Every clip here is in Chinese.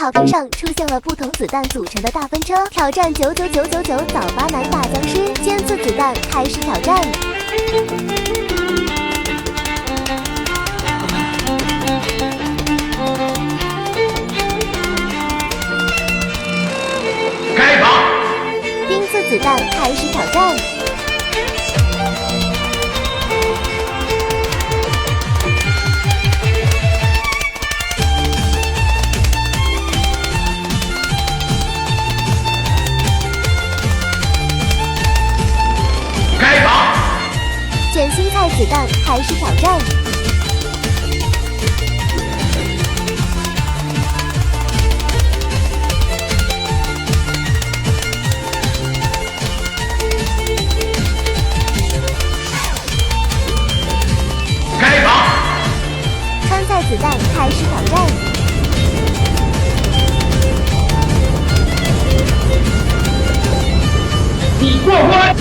草坪上出现了不同子弹组成的大风车，挑战99999早八男大僵尸，尖刺子弹开始挑战。开靶！钉刺子弹开始挑战。卷心菜子弹开始挑战。开靶！川菜子弹开始挑战。你过关！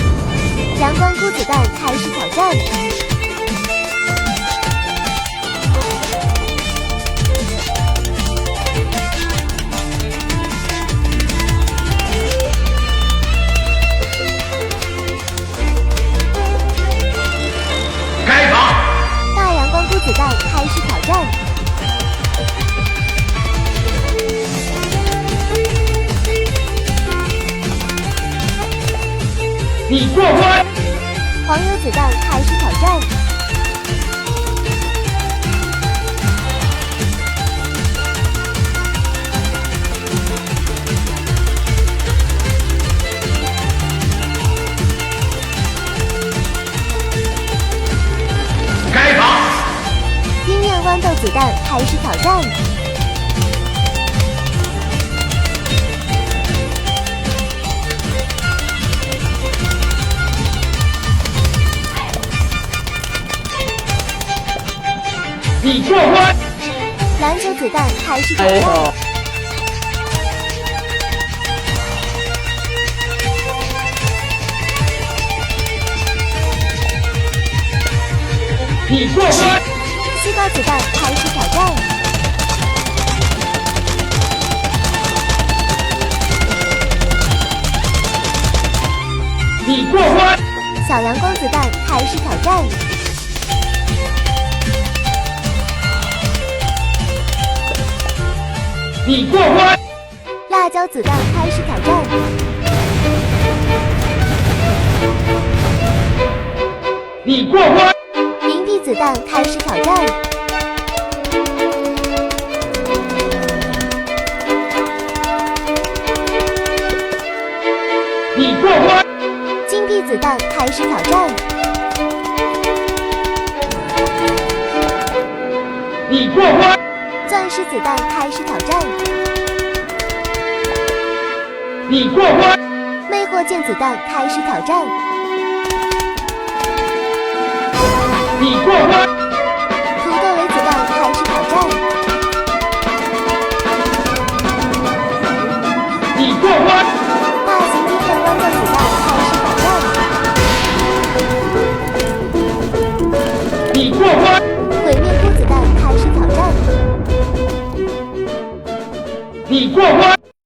阳光菇子弹开始挑战。开靶！大阳光菇子弹开始挑战。你过关！黄油子弹开始挑战。开靶！鹰面豌豆子弹开始挑战。你过关！篮球子弹开始挑战。你过关！西瓜子弹开始挑战。你过关！小阳光子弹开始挑战。你过关！辣椒子弹开始挑战。你过关！银币子弹开始挑战。你过关！金币子弹开始挑战。你过关！钻石子弹开始挑战。你过关！魅惑箭子弹开始挑战。